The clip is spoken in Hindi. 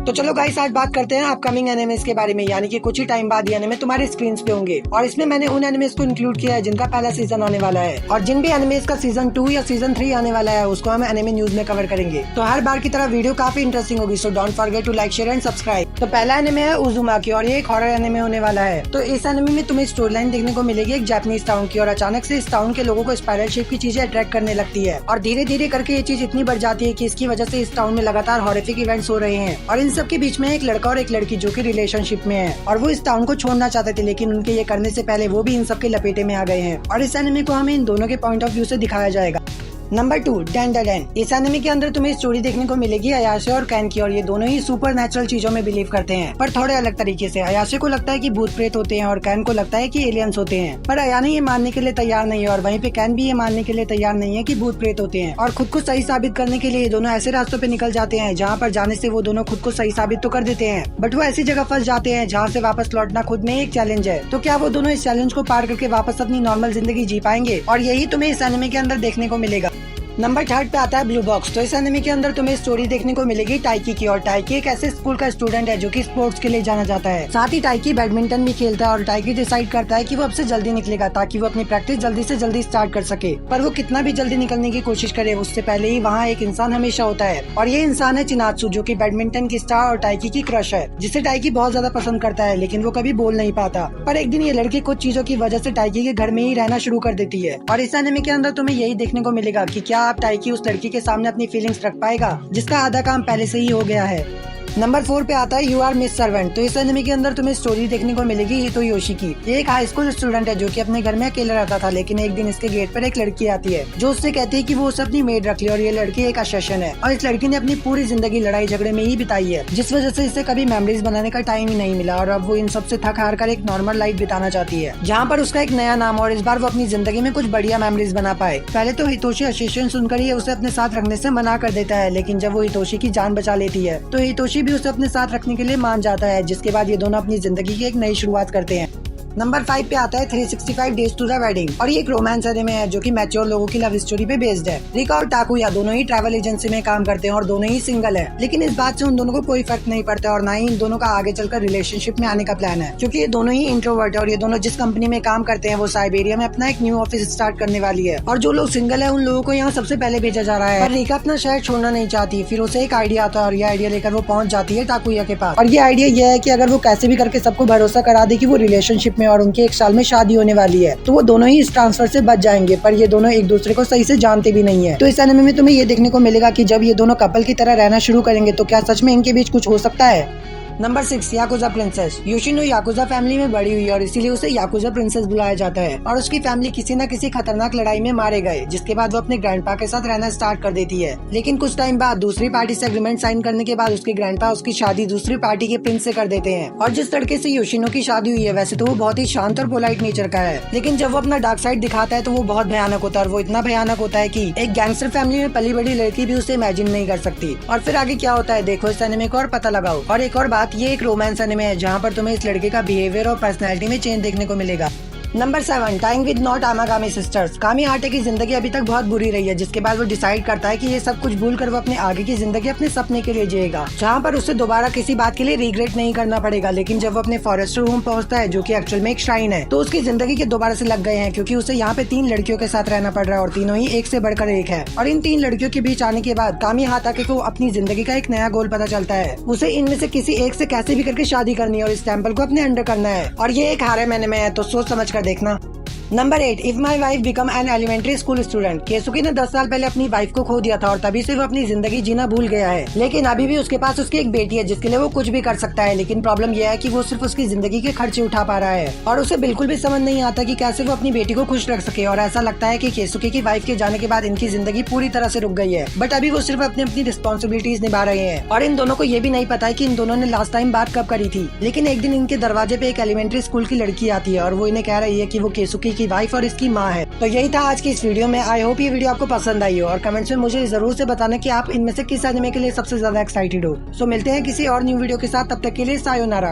तो चलो गाइस आज बात करते हैं अपकमिंग एनिमेस के बारे में, यानी कि कुछ ही टाइम बाद ये एनिमे तुम्हारे स्क्रीन पे होंगे। और इसमें मैंने उन एनिमेस को इंक्लूड किया है जिनका पहला सीजन आने वाला है, और जिन भी एनिमेस का सीजन 2 या सीजन 3 आने वाला है उसको हम एनिमे न्यूज में कवर करेंगे। तो हर बार की तरह वीडियो काफी इंटरेस्टिंग होगी, so don't forget to like, share and subscribe. तो पहला एनिमे है उजुमाकी और ये एक हॉरर एनिमे होने वाला है। तो इस एनिमे में तुम्हें स्टोरी लाइन देखने को मिलेगी एक जापानीज टाउन की, और अचानक से इस टाउन के लोगों को स्पाइरल शेप की चीजें अट्रैक्ट करने लगती है, और धीरे धीरे करके ये चीज इतनी बढ़ जाती है कि इसकी वजह से इस टाउन में लगातार हॉरिफिक इवेंट्स हो रहे हैं। और इन सब के बीच में एक लड़का और एक लड़की जो कि रिलेशनशिप में है, और वो इस टाउन को छोड़ना चाहते थे, लेकिन उनके ये करने से पहले वो भी इन सब के लपेटे में आ गए हैं। और इस एनिमे को हमें इन दोनों के पॉइंट ऑफ व्यू से दिखाया जाएगा। नंबर 2 डेंडरडेन। इस एनिमे के अंदर तुम्हें स्टोरी देखने को मिलेगी अयाशे और कैन की, और ये दोनों ही सुपर नेचुरल चीजों में बिलीव करते हैं, पर थोड़े अलग तरीके से। अयाशे को लगता है कि भूत प्रेत होते हैं और कैन को लगता है कि एलियंस होते हैं, पर अयाने ये मानने के लिए तैयार नहीं है, और वहीं पे कैन भी ये मानने के लिए तैयार नहीं है कि भूत प्रेत होते हैं। और खुद को सही साबित करने के लिए ये दोनों ऐसे रास्तों पे निकल जाते हैं जहाँ पर जाने से वो दोनों खुद को सही साबित तो कर देते हैं, बट वो ऐसी जगह फंस जाते हैं जहाँ से वापस लौटना खुद में एक चैलेंज है। तो क्या वो दोनों इस चैलेंज को पार करके वापस अपनी नॉर्मल जिंदगी जी पाएंगे? और यही तुम्हें इस एनिमे के अंदर देखने को मिलेगा। नंबर 3 पे आता है ब्लू बॉक्स। तो इस एनिमे के अंदर तुम्हें स्टोरी देखने को मिलेगी टाइकी की, और टाइकी एक ऐसे स्कूल का स्टूडेंट है जो कि स्पोर्ट्स के लिए जाना जाता है। साथ ही टाइकी बैडमिंटन भी खेलता है, और टाइकी डिसाइड करता है कि वो अब से जल्दी निकलेगा ताकि वो अपनी प्रैक्टिस जल्दी से जल्दी स्टार्ट कर सके। पर वो कितना भी जल्दी निकलने की कोशिश करे, उससे पहले ही वहाँ एक इंसान हमेशा होता है, और ये इंसान है चिनात्सु, जो कि बैडमिंटन की स्टार और टाइकी की क्रश है, जिसे टाइकी बहुत ज्यादा पसंद करता है, लेकिन वो कभी बोल नहीं पाता। पर एक दिन ये लड़की कुछ चीजों की वजह से टाइकी के घर में ही रहना शुरू कर देती है। और इस एनिमे के अंदर तुम्हें यही देखने को मिलेगा कि क्या आप टाइकी उस लड़की के सामने अपनी फीलिंग्स रख पाएगा, जिसका आधा काम पहले से ही हो गया है। नंबर 4 पे आता है यू आर मिस सर्वेंट। तो इस एनिमे के अंदर तुम्हें स्टोरी देखने को मिलेगी हितोयोशी की। ये एक हाई स्कूल स्टूडेंट है जो कि अपने घर में अकेला रहता था, लेकिन एक दिन इसके गेट पर एक लड़की आती है जो उससे कहती है कि वो उसे अपनी मेड रख ले, और ये लड़की एक असेसिन है, और इस लड़की ने अपनी पूरी जिंदगी लड़ाई झगड़े में ही बिताई है, जिस वजह से इसे कभी मेमोरीज बनाने का टाइम ही नहीं मिला, और अब वो इन सबसे थक हार कर एक नॉर्मल लाइफ बिताना चाहती है, जहाँ पर उसका एक नया नाम, और इस बार वो अपनी जिंदगी में कुछ बढ़िया मेमोरीज बना पाए। पहले तो हितोशी असेसिन सुनकर ही उसे अपने साथ रखने से मना कर देता है, लेकिन जब वो हितोशी की जान बचा लेती है तो हितोशी भी उसे अपने साथ के लिए मान जाता है, जिसके बाद ये दोनों अपनी जिंदगी की एक नई शुरुआत करते हैं। नंबर 5 पे आता है 365 डेज टू द वेडिंग, और ये एक रोमांस एनिमे है जो कि मैच्योर लोगों की लव स्टोरी पे बेस्ड है। रिका और टाकुया दोनों ही ट्रैवल एजेंसी में काम करते हैं, और दोनों ही सिंगल है, लेकिन इस बात से उन दोनों को कोई फर्क नहीं पड़ता, और ना ही इन दोनों का आगे चलकर रिलेशनशिप में आने का प्लान है, क्योंकि ये दोनों ही इंट्रोवर्ट है, और ये दोनों जिस कंपनी में काम करते हैं वो साइबेरिया में अपना एक न्यू ऑफिस स्टार्ट करने वाली है, और जो लोग सिंगल है उन लोगों को यहाँ सबसे पहले भेजा जा रहा है। पर रिका अपना शहर छोड़ना नहीं चाहती, फिर उसे एक आइडिया आता है, और ये आइडिया लेकर वो पहुंच जाती है टाकुया के पास। और ये आइडिया यह है कि अगर वो कैसे भी करके सबको भरोसा करा दे कि वो रिलेशनशिप में और उनके 1 साल में शादी होने वाली है, तो वो दोनों ही इस ट्रांसफर से बच जाएंगे। पर ये दोनों एक दूसरे को सही से जानते भी नहीं है। तो इस एनिमे में तुम्हें ये देखने को मिलेगा कि जब ये दोनों कपल की तरह रहना शुरू करेंगे तो क्या सच में इनके बीच कुछ हो सकता है। Number 6 yakuza princess. Yoshino yakuza family में बड़ी हुई है, और इसीलिए उसे याकुजा प्रिंसेस बुलाया जाता है, और उसकी फैमिली किसी न किसी खतरनाक लड़ाई में मारे गए, जिसके बाद वो अपने ग्रैंडपा के साथ रहना स्टार्ट कर देती है। लेकिन कुछ टाइम बाद दूसरी पार्टी से एग्रीमेंट साइन करने के बाद उसके ग्रैंडपा उसकी शादी दूसरी पार्टी के प्रिंस से कर देते हैं। और जिस लड़के से योशिनो की शादी हुई है वैसे तो वो बहुत ही शांत और पोलाइट नेचर का है, लेकिन जब वो अपना डार्क साइड दिखाता है तो वो बहुत भयानक होता है, और वो इतना भयानक होता है कि एक गैंगस्टर फैमिली में पली बड़ी लड़की भी उसे इमेजिन नहीं कर सकती। और फिर आगे क्या होता है देखो इस एनिमे को और पता लगाओ। और एक और बात, ये एक रोमांस एनिमे है जहाँ पर तुम्हें इस लड़के का बिहेवियर और पर्सनैलिटी में चेंज देखने को मिलेगा। Number 7 time with knot Amagami sisters. कामी हाटे की जिंदगी अभी तक बहुत बुरी रही है, जिसके बाद वो डिसाइड करता है कि ये सब कुछ भूल कर वो अपने आगे की जिंदगी अपने सपने के लिए जिएगा, जहाँ पर उसे दोबारा किसी बात के लिए रिग्रेट नहीं करना पड़ेगा। लेकिन जब वो अपने फॉरेस्टर होम पहुंचता है जो कि एक्चुअल में एक श्राइन है, तो उसकी जिंदगी के दोबारा से लग गए हैं, क्योंकि उसे यहाँ पे 3 लड़कियों के साथ रहना पड़ रहा है, और तीनों ही एक से बढ़कर एक है। और इन 3 लड़कियों के बीच आने के बाद कामी हाटाके को अपनी जिंदगी का एक नया गोल पता चलता है। उसे इनमें से किसी एक से कैसे भी करके शादी करनी है और इस टेम्पल को अपने अंडर करना है, और ये एक हारम एनिमे है, तो सोच समझ कर देखना। Number 8 if my wife become an elementary school student. Keisuke ने 10 साल पहले अपनी वाइफ को खो दिया था, और तभी से वो अपनी जिंदगी जीना भूल गया है, लेकिन अभी भी उसके पास उसकी एक बेटी है जिसके लिए वो कुछ भी कर सकता है। लेकिन प्रॉब्लम यह है कि वो सिर्फ उसकी जिंदगी के खर्चे उठा पा रहा है, और उसे बिल्कुल भी समझ नहीं आता कि कैसे वो अपनी बेटी को खुश रख सके। और ऐसा लगता है कि केसुकी की वाइफ के जाने के बाद इनकी जिंदगी पूरी तरह से रुक गई है, बट अभी वो सिर्फ अपनी अपनी रिस्पॉन्सिबिलिटीज निभा रहे हैं। और इन दोनों को ये भी नहीं पता है कि इन दोनों ने लास्ट टाइम बात कब करी थी। लेकिन एक दिन इनके दरवाजे पे एक एलिमेंट्री स्कूल की लड़की आती है, और वो इन्हें कह रही है कि वो केसुकी की वाइफ और इसकी माँ है। तो यही था आज की इस वीडियो में। आई होप ये वीडियो आपको पसंद आई हो, और कमेंट्स में मुझे जरूर से बताना कि आप इनमें से किस एनिमे के लिए सबसे ज्यादा एक्साइटेड हो। सो मिलते हैं किसी और न्यू वीडियो के साथ, तब तक के लिए सायोनारा।